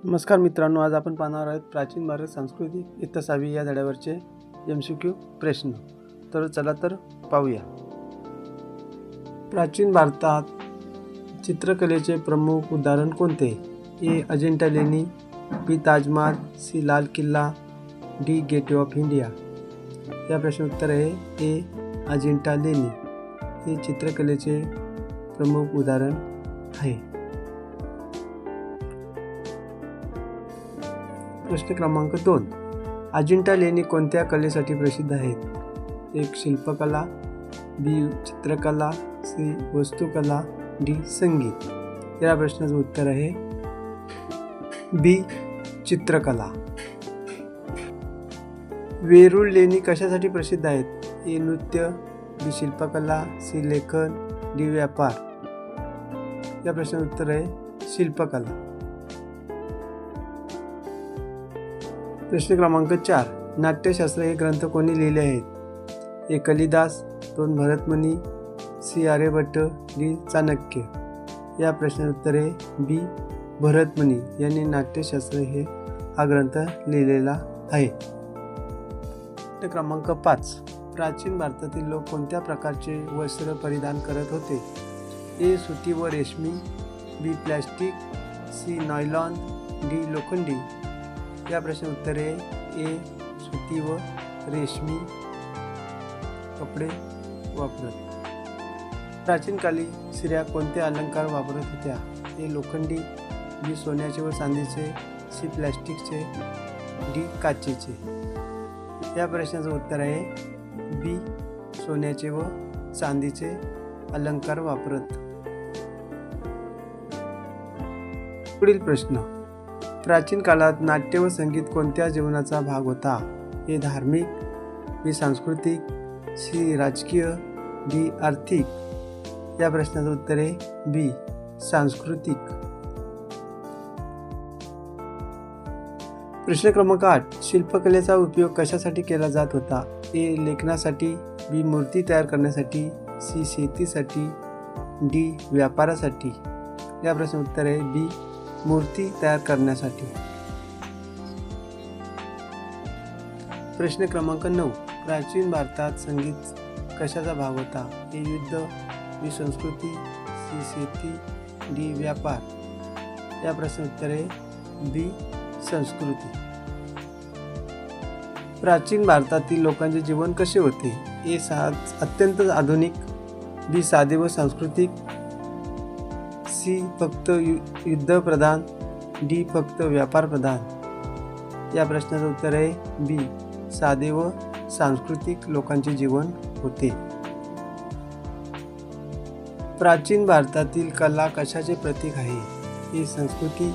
नमस्कार मित्रांनो, आज आपण पाहणार आहोत प्राचीन भारत संस्कृती इयत्ता 6वी या धड्यावरचे MCQ प्रश्न. तर चला तर पाहूया. प्राचीन भारतात चित्रकलेचे प्रमुख उदाहरण कोणते? ए. अजिंठा लेणी, बी. ताजमहाल, सी. लाल किल्ला, डी. Gateway of India. या प्रश्नाचे उत्तर आहे ए. अजिंठा लेणी हे चित्रकलेचे प्रमुख उदाहरण आहे. प्रश्न क्रमांक 2. अजिंठा लेणी कोणत्या कलेसाठी प्रसिद्ध आहेत? एक. शिल्पकला, बी. चित्रकला, सी. वास्तुकला, डी. संगीत. या प्रश्नाचं उत्तर आहे बी. चित्रकला. वेरूळ लेणी कशासाठी प्रसिद्ध आहेत? ए. नृत्य, बी. शिल्पकला, सी. लेखन, डी. व्यापार. या प्रश्नाचं उत्तर आहे शिल्पकला. प्रश्न क्रमांक 4. नाट्यशास्त्र हे ग्रंथ कोणी लिहिले आहेत? ए. कालिदास, 2. भरतमुनी, सी. आर्यभट्ट, डी. चाणक्य. या प्रश्नाचे उत्तर आहे बी. भरतमुनी यांनी नाट्यशास्त्र हा ग्रंथ लिहिलेला आहे. प्रश्न क्रमांक 5. प्राचीन भारतातील लोक कोणत्या प्रकारचे वस्त्र परिधान करत होते? ए. सुती व रेशमी, B. Plastic, C. Nylon, D. लोखंडी. या प्रश्नाचे उत्तर आहे ए. सुती व रेशमी कपडे वापरत. प्राचीन काली स्त्रिया कोणते अलंकार वापरत होत्या? ए. लोखंडी, बी. सोन्याचे व चांदीचे, सी. प्लॅस्टिकचे, डी. काचेचे. या प्रश्नाचं उत्तर आहे बी. सोन्याचे व चांदीचे अलंकार वापरत. पुढील प्रश्न. प्राचीन काळात नाट्य व संगीत कोणत्या जीवनाचा भाग होता? ए. धार्मिक, बी. सांस्कृतिक, सी. राजकीय, डी. आर्थिक. या प्रश्नाचं उत्तर आहे बी. सांस्कृतिक. प्रश्न क्रमांक 8. शिल्पकलेचा उपयोग कशासाठी केला जात होता? ए. लेखनासाठी, बी. मूर्ती तयार करण्यासाठी, सी. शेतीसाठी, डी. व्यापारासाठी. या प्रश्नाचं उत्तर आहे बी. मूर्ती तयार करण्यासाठी. प्रश्न क्रमांक 9. प्राचीन भारतात संगीत कशाचा भाग होता? ए. युद्ध, बी. संस्कृती, सी. शेती, डी. व्यापार. या प्रश्नाचे उत्तर आहे बी. संस्कृती. प्राचीन भारतातील लोकांचे जीवन कसे होते? ए. अत्यंत आधुनिक, बी. साधे व सांस्कृतिक, सी. फक्त युद्ध प्रधान, डी. फक्त व्यापार प्रधान. या प्रश्नाचं उत्तर आहे बी. साधे व सांस्कृतिक लोकांचे जीवन होते. प्राचीन भारतातील कला कशाचे प्रतीक आहे? ए. संस्कृती,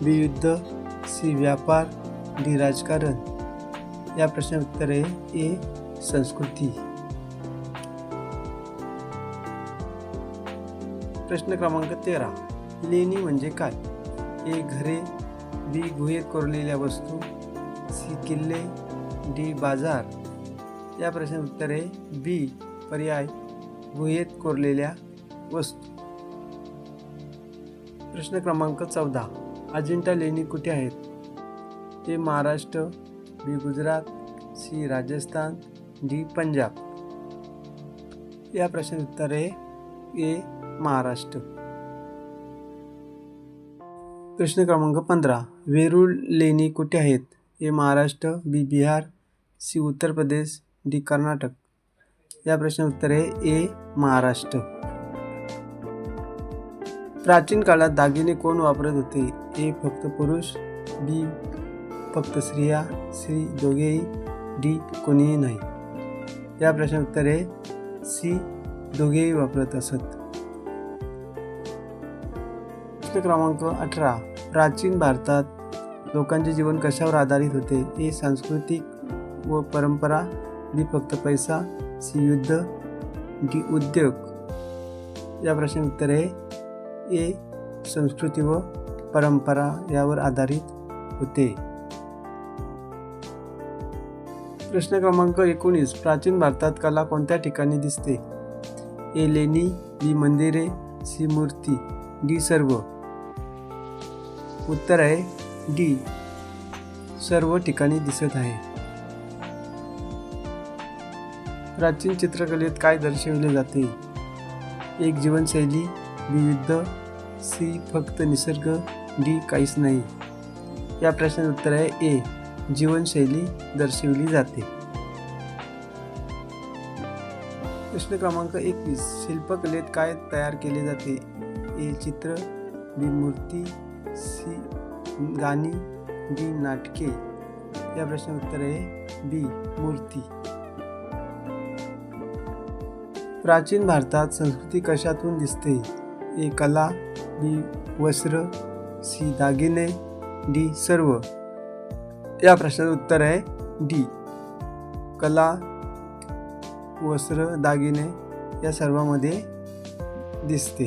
बी. युद्ध, सी. व्यापार, डी. राजकारण. या प्रश्नाचं उत्तर आहे ए. संस्कृती. प्रश्न क्रमांक 13. लेणी म्हणजे काय? ए. घरे, बी. गुहेत कोरलेल्या वस्तू, सी. किल्ले, डी. बाजार. या प्रश्नाचे उत्तर आहे बी. पर्याय गुहेत कोरलेल्या वस्तू. प्रश्न क्रमांक 14. अजिंठा लेणी कुठे आहेत? ए. महाराष्ट्र, बी. गुजरात, सी. राजस्थान, डी. पंजाब. या प्रश्नाचे उत्तर आहे ए. महाराष्ट्र. प्रश्न क्रमांक 15. वेरूळ लेणी कुठे आहेत? ए. महाराष्ट्र, बी. बिहार, सी. उत्तर प्रदेश, डी. कर्नाटक. या प्रश्नाचे उत्तर आहे ए. महाराष्ट्र. प्राचीन काळात दागिने कोण वापरत होते? ए. फक्त पुरुष, बी. फक्त स्त्रिया, सी. दोघेही, डी. कोणीही नाही. या प्रश्नाचे उत्तर आहे सी. दोघेही वापरत असत. प्रश्न क्रमांक 18. प्राचीन भारतात लोकांचे जीवन कशावर आधारित होते? ए. सांस्कृतिक व परंपरा, बी. फक्त पैसा, सी. युद्ध, डी. उद्योग. या प्रश्नाचे उत्तर आहे ए. संस्कृती व परंपरा यावर आधारित होते. प्रश्न क्रमांक 19. प्राचीन भारतात कला कोणत्या ठिकाणी दिसते? ए. लेणी, बी. मंदिरे, सी. मूर्ती, डी. सर्व. उत्तर आहे डी सर्व ठिकाणी दिसत आहे. प्राचीन चित्रकलेत काय दर्शविले जाते? एक जीवनशैली, विविध, सी फक्त निसर्ग, डी काहीच नाही. या प्रश्नाचे उत्तर आहे ए जीवनशैली दर्शविली जाते. प्रश्न क्रमांक 21 शिल्पकलेत काय तयार केले जाते? ए चित्र, बी मूर्ती, सी गाणी, डी नाटके. या प्रश्नाचे उत्तर आहे बी मूर्ती. प्राचीन भारतात संस्कृती कशातून दिसते? ए कला, बी वस्त्र, सी दागिने, डी सर्व. या प्रश्नाचे उत्तर आहे डी कला, वस्त्र, दागिने या सर्वांमध्ये दिसते.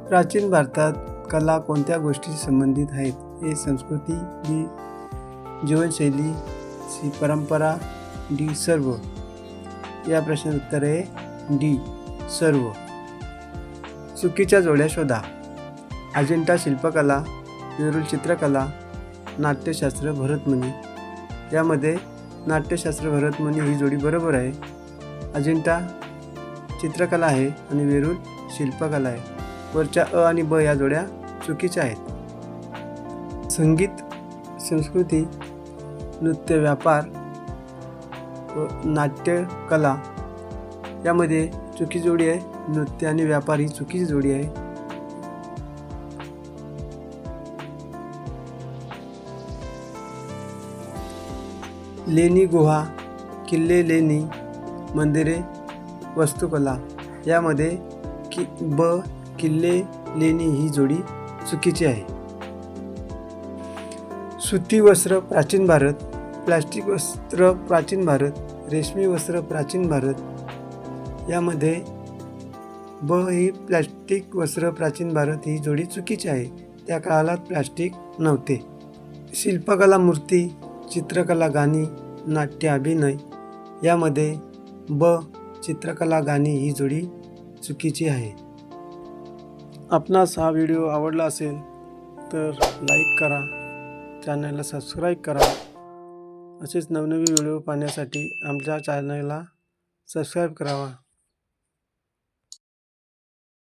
प्राचीन भारतात कला कोणत्या गोष्टीशी संबंधित आहेत? ए संस्कृती, बी जीवनशैली, सी परंपरा, डी सर्व. या प्रश्नाचे उत्तर आहे डी सर्व. चुकीच्या जोड्या शोधा. अजिंठा शिल्पकला, वेरूळ चित्रकला, नाट्यशास्त्र, भरतमुनी. यामध्ये नाट्यशास्त्र भरतमुनी ही जोडी बरोबर आहे. अजिंठा चित्रकला आहे आणि वेरूळ शिल्पकला आहे. वरच्या अ आणि ब या जोड्या चुकीच्या आहेत. संगीत, संस्कृती, नृत्य, व्यापार व नाट्यकला यामध्ये चुकीची जोडी आहे. नृत्य आणि व्यापार ही चुकीची जोडी आहे. लेणी गुहा, किल्ले, लेणी, मंदिरे, वास्तुकला यामध्ये किल्ले, लेणी ही जोडी चुकीची आहे. सुती वस्त्र प्राचीन भारत, प्लास्टिक वस्त्र प्राचीन भारत, रेशमी वस्त्र प्राचीन भारत यामध्ये ब ही प्लास्टिक वस्त्र प्राचीन भारत ही जोडी चुकीची आहे. त्या काळात प्लास्टिक नव्हते. शिल्पकला, मूर्ती, चित्रकला, गाणी, नाट्य, अभिनय यामध्ये ब चित्रकला, गाणी ही जोडी चुकीची आहे. आपणास हा व्हिडिओ आवडला असेल तर लाईक करा, चॅनलला सबस्क्राईब करा. असेच नवनवीन व्हिडिओ पाहण्यासाठी आमच्या चॅनलला सबस्क्राईब करावा.